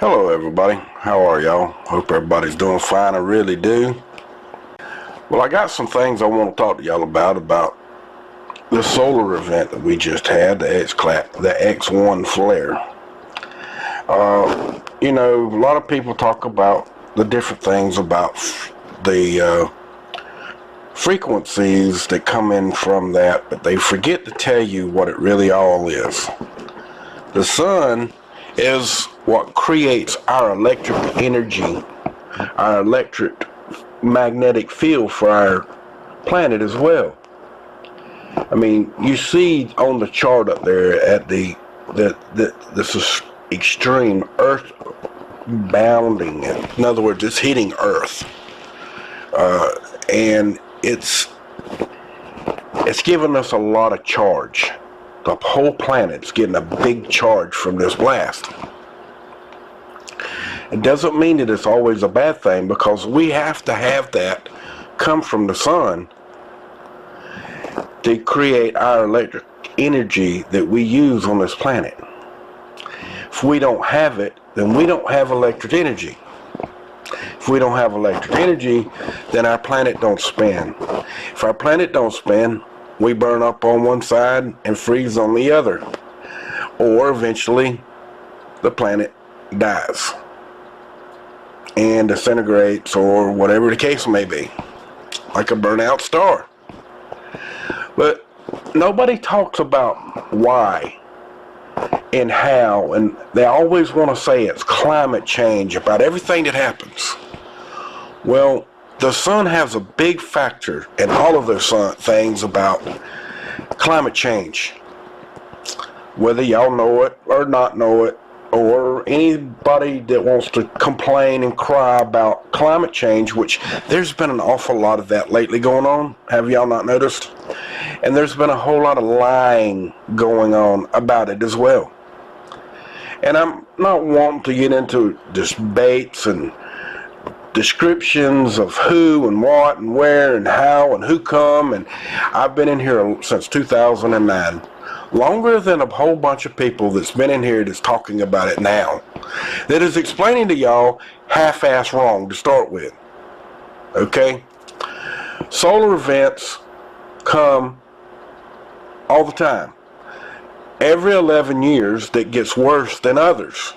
Hello everybody, how are y'all? Hope everybody's doing fine, I really do. Well, I got some things I want to talk to y'all about the solar event that we just had, the X1 flare. A lot of people talk about the different things about the frequencies that come in from that, but they forget to tell you what it really all is. The sun is what creates our electric energy, our electric magnetic field for our planet as well. I mean, you see on the chart up there at this is extreme earth bounding. In other words, it's hitting Earth, and it's giving us a lot of charge. The whole planet's getting a big charge from this blast. It doesn't mean that it's always a bad thing, because we have to have that come from the sun to create our electric energy that we use on this planet. If we don't have it, then we don't have electric energy. If we don't have electric energy, then our planet don't spin. If our planet don't spin, we burn up on one side and freeze on the other. Or eventually, the planet dies and disintegrates, or whatever the case may be, like a burnout star. But nobody talks about why and how, and they always want to say it's climate change about everything that happens. Well, the sun has a big factor in all of those things about climate change. Whether y'all know it or not know it, or anybody that wants to complain and cry about climate change, which there's been an awful lot of that lately going on. Have y'all not noticed? And there's been a whole lot of lying going on about it as well. And I'm not wanting to get into debates and descriptions of who and what and where and how and who come, and I've been in here since 2009. Longer than a whole bunch of people that's been in here that's talking about it now, that is explaining to y'all half-ass wrong to start with. Okay? Solar events come all the time. Every 11 years that gets worse than others.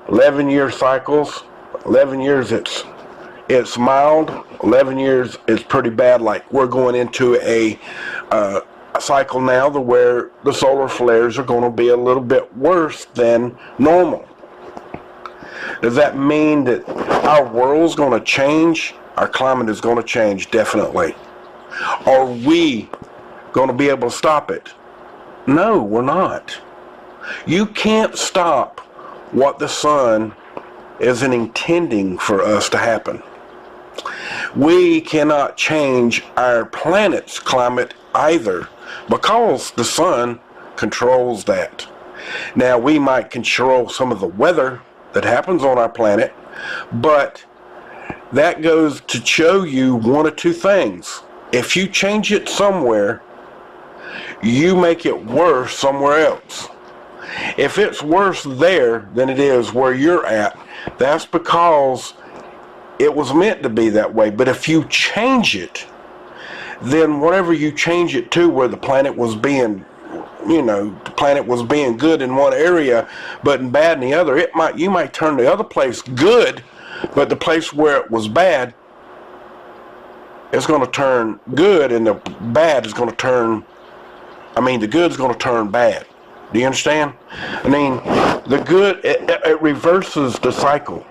11-year cycles, 11 years it's mild, 11 years it's pretty bad, like we're going into a cycle now where the solar flares are going to be a little bit worse than normal. Does that mean that our world's going to change? Our climate is going to change, definitely. Are we going to be able to stop it? No, we're not. You can't stop what the sun isn't intending for us to happen. We cannot change our planet's climate either, because the sun controls that. Now, we might control some of the weather that happens on our planet, but that goes to show you one of two things. If you change it somewhere, you make it worse somewhere else. If it's worse there than it is where you're at, that's because it was meant to be that way. But if you change it, then whatever you change it to, where the planet was being, the planet was being good in one area but bad in the other, you might turn the other place good, but the place where it was bad, it's going to turn good, and the bad is going to turn, the good is going to turn bad. Do you understand? The good, it reverses the cycle.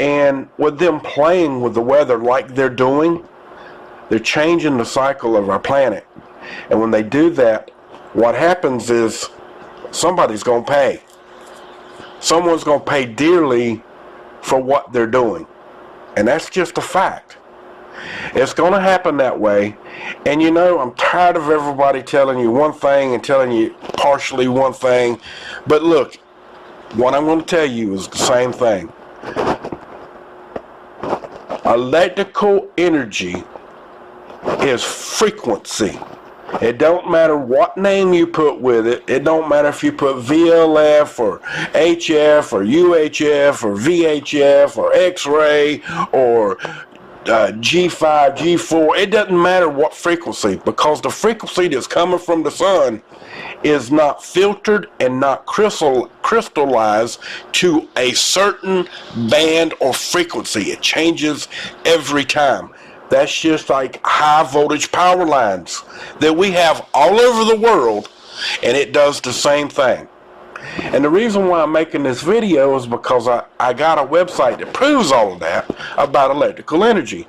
And with them playing with the weather like they're doing, they're changing the cycle of our planet. And when they do that, what happens is somebody's going to pay. Someone's going to pay dearly for what they're doing. And that's just a fact. It's going to happen that way. And I'm tired of everybody telling you one thing and telling you partially one thing. But look, what I'm going to tell you is the same thing. Electrical energy is frequency. It don't matter what name you put with it. It don't matter if you put VLF or HF or UHF or VHF or X-ray or G5, G4. It doesn't matter what frequency, because the frequency that's coming from the sun is not filtered and not crystallized to a certain band or frequency. It changes every time. That's just like high voltage power lines that we have all over the world, and it does the same thing. And the reason why I'm making this video is because I got a website that proves all of that about electrical energy.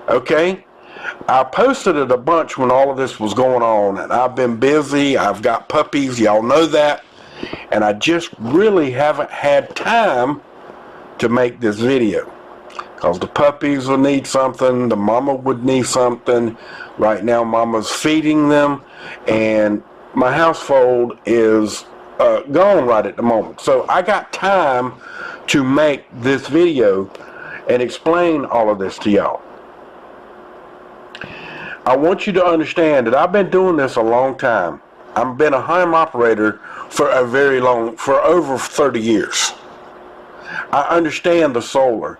Okay? I posted it a bunch when all of this was going on, and I've been busy. I've got puppies, y'all know that, and I just really haven't had time to make this video, because the puppies will need something, the mama would need something. Right now mama's feeding them, and my household is gone right at the moment. So I got time to make this video and explain all of this to y'all. I want you to understand that I've been doing this a long time. I've been a home operator for over 30 years. I understand the solar.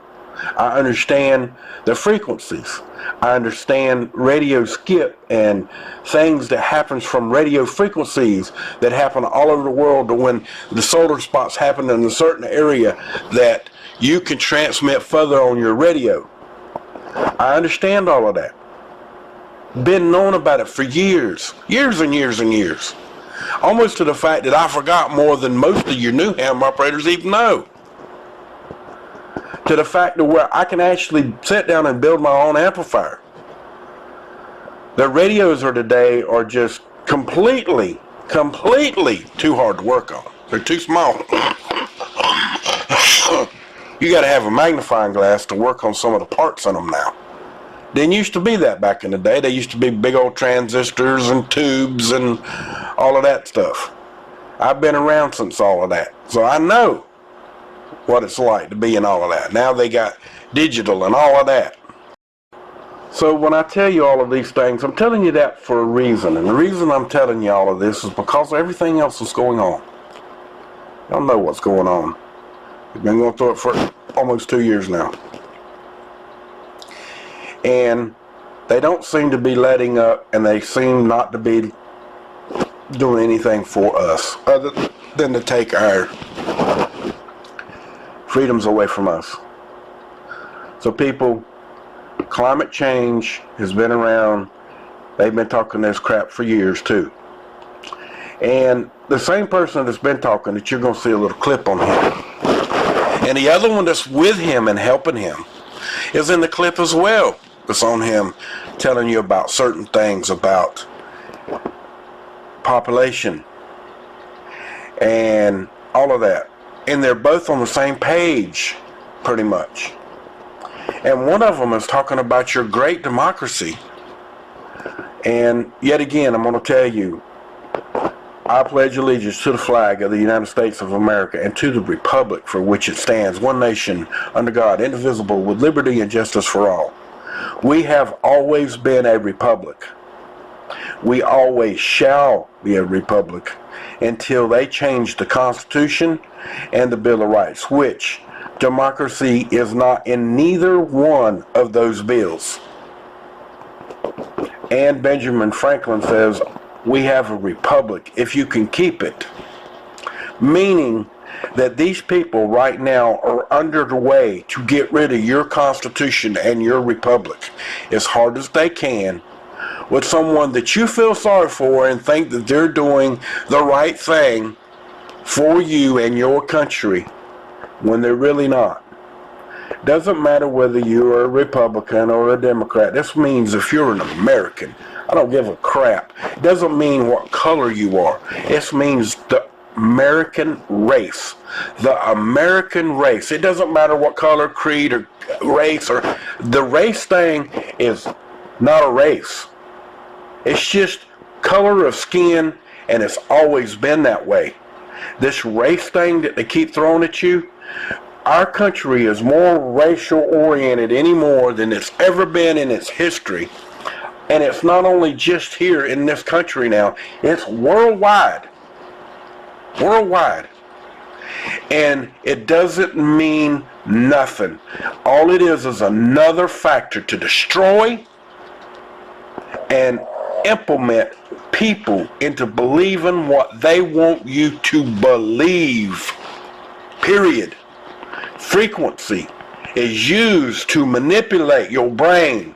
I understand the frequencies. I understand radio skip and things that happens from radio frequencies that happen all over the world, to when the solar spots happen in a certain area that you can transmit further on your radio. I understand all of that. Been knowing about it for years and years and years. Almost to the fact that I forgot more than most of your new ham operators even know. To the fact that where I can actually sit down and build my own amplifier. The radios of today are just completely too hard to work on. They're too small. You got to have a magnifying glass to work on some of the parts on them now. Didn't used to be that back in the day. They used to be big old transistors and tubes and all of that stuff. I've been around since all of that, so I know what it's like to be in all of that. Now they got digital and all of that. So when I tell you all of these things, I'm telling you that for a reason. And the reason I'm telling you all of this is because everything else is going on. Y'all know what's going on. We've been going through it for almost 2 years now. And they don't seem to be letting up, and they seem not to be doing anything for us other than to take our freedoms away from us. So people, climate change has been around. They've been talking this crap for years too. And the same person that's been talking, that you're going to see a little clip on him, and the other one that's with him and helping him is in the clip as well. It's on him telling you about certain things about population and all of that. And they're both on the same page, pretty much. And one of them is talking about your great democracy. And yet again, I'm going to tell you, I pledge allegiance to the flag of the United States of America and to the republic for which it stands, one nation, under God, indivisible, with liberty and justice for all. We have always been a republic. We always shall be a republic until they change the Constitution and the Bill of Rights, which democracy is not in neither one of those bills. And Benjamin Franklin says, we have a republic if you can keep it. Meaning that these people right now are under the way to get rid of your Constitution and your republic as hard as they can, with someone that you feel sorry for and think that they're doing the right thing for you and your country when they're really not. Doesn't matter whether you're a Republican or a Democrat. This means if you're an American, I don't give a crap. It doesn't mean what color you are. It means the American race. The American race. It doesn't matter what color, creed, or race, or the race thing is not a race. It's just color of skin, and it's always been that way. This race thing that they keep throwing at you, our country is more racial oriented anymore than it's ever been in its history. And it's not only just here in this country now, it's worldwide. Worldwide. And it doesn't mean nothing. All it is another factor to destroy and implement people into believing what they want you to believe. Period. Frequency is used to manipulate your brain.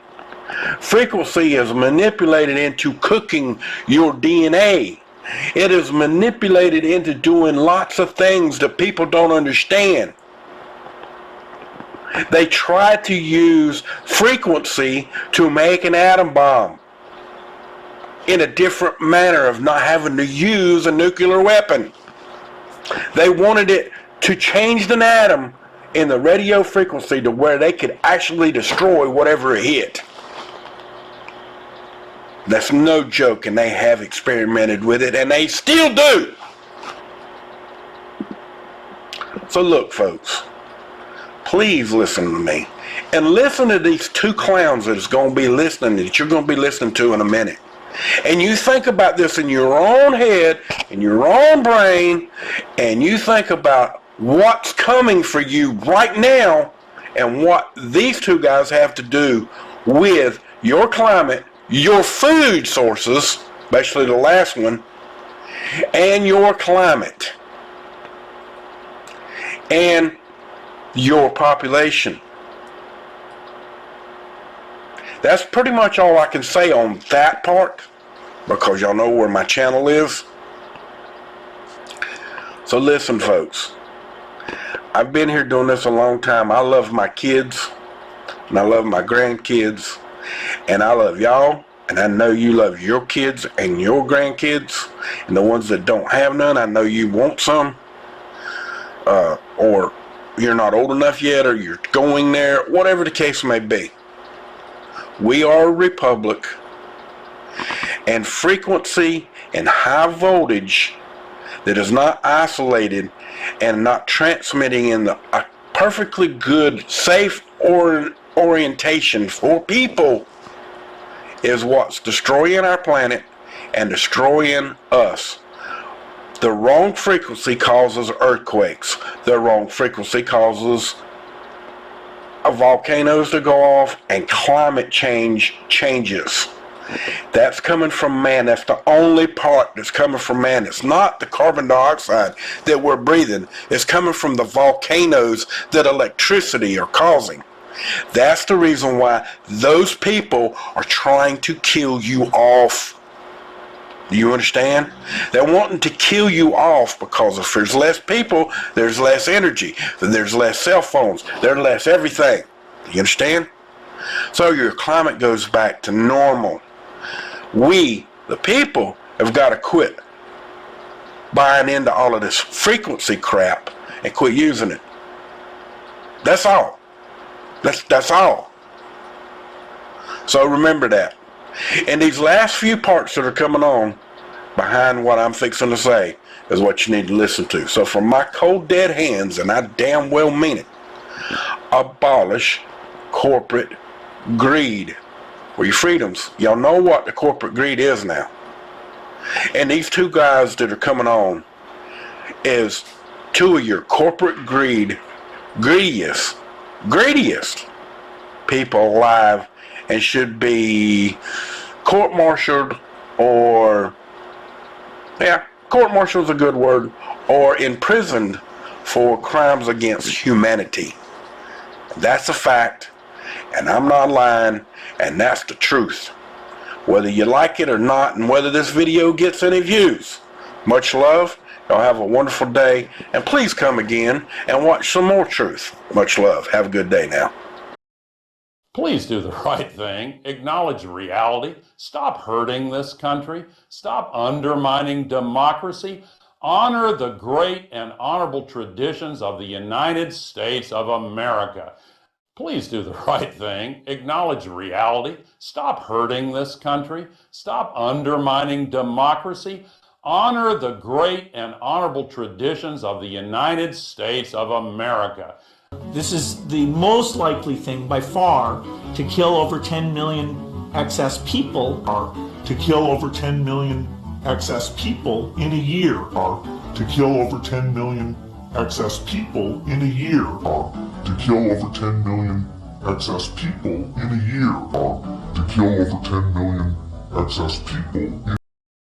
Frequency is manipulated into cooking your DNA. It is manipulated into doing lots of things that people don't understand. They try to use frequency to make an atom bomb in a different manner of not having to use a nuclear weapon. They wanted it to change an atom in the radio frequency to where they could actually destroy whatever it hit. That's no joke, and they have experimented with it, and they still do. So look, folks, please listen to me. And listen to these two clowns that you're going to be listening to in a minute. And you think about this in your own head, in your own brain, and you think about what's coming for you right now and what these two guys have to do with your climate, your food sources, especially the last one, and your climate, and your population. That's pretty much all I can say on that part, because y'all know where my channel is. So listen, folks, I've been here doing this a long time. I love my kids, and I love my grandkids, and I love y'all, and I know you love your kids and your grandkids, and the ones that don't have none, I know you want some, or you're not old enough yet, or you're going there, whatever the case may be. We are a republic, and frequency and high voltage that is not isolated and not transmitting in a perfectly good, safe orientation for people is what's destroying our planet and destroying us. The wrong frequency causes earthquakes. The wrong frequency causes volcanoes to go off and climate changes. That's coming from man. That's the only part that's coming from man. It's not the carbon dioxide that we're breathing. It's coming from the volcanoes that electricity are causing. That's the reason why those people are trying to kill you off. Do you understand? They're wanting to kill you off because if there's less people, there's less energy. There's less cell phones. There's less everything. Do you understand? So your climate goes back to normal. We, the people, have got to quit buying into all of this frequency crap and quit using it. That's all. That's all. So remember that. And these last few parts that are coming on behind what I'm fixing to say is what you need to listen to. So from my cold dead hands, and I damn well mean it, abolish corporate greed for your freedoms. Y'all know what the corporate greed is now. And these two guys that are coming on is two of your corporate greediest people alive, and should be court-martialed, or court-martial is a good word, or imprisoned for crimes against humanity. That's a fact, and I'm not lying, and that's the truth. Whether you like it or not, and whether this video gets any views. Much love. Y'all have a wonderful day, and please come again and watch some more truth. Much love. Have a good day now. Please do the right thing. Acknowledge reality. Stop hurting this country. Stop undermining democracy. Honor the great and honorable traditions of the United States of America. Please do the right thing. Acknowledge reality. Stop hurting this country. Stop undermining democracy. Honor the great and honorable traditions of the United States of America. This is the most likely thing by far to kill over 10 million excess people are to kill over 10 million excess people in a year are to kill over 10 million excess people in a year are to kill over 10 million excess people in a year are to kill over 10 million excess people in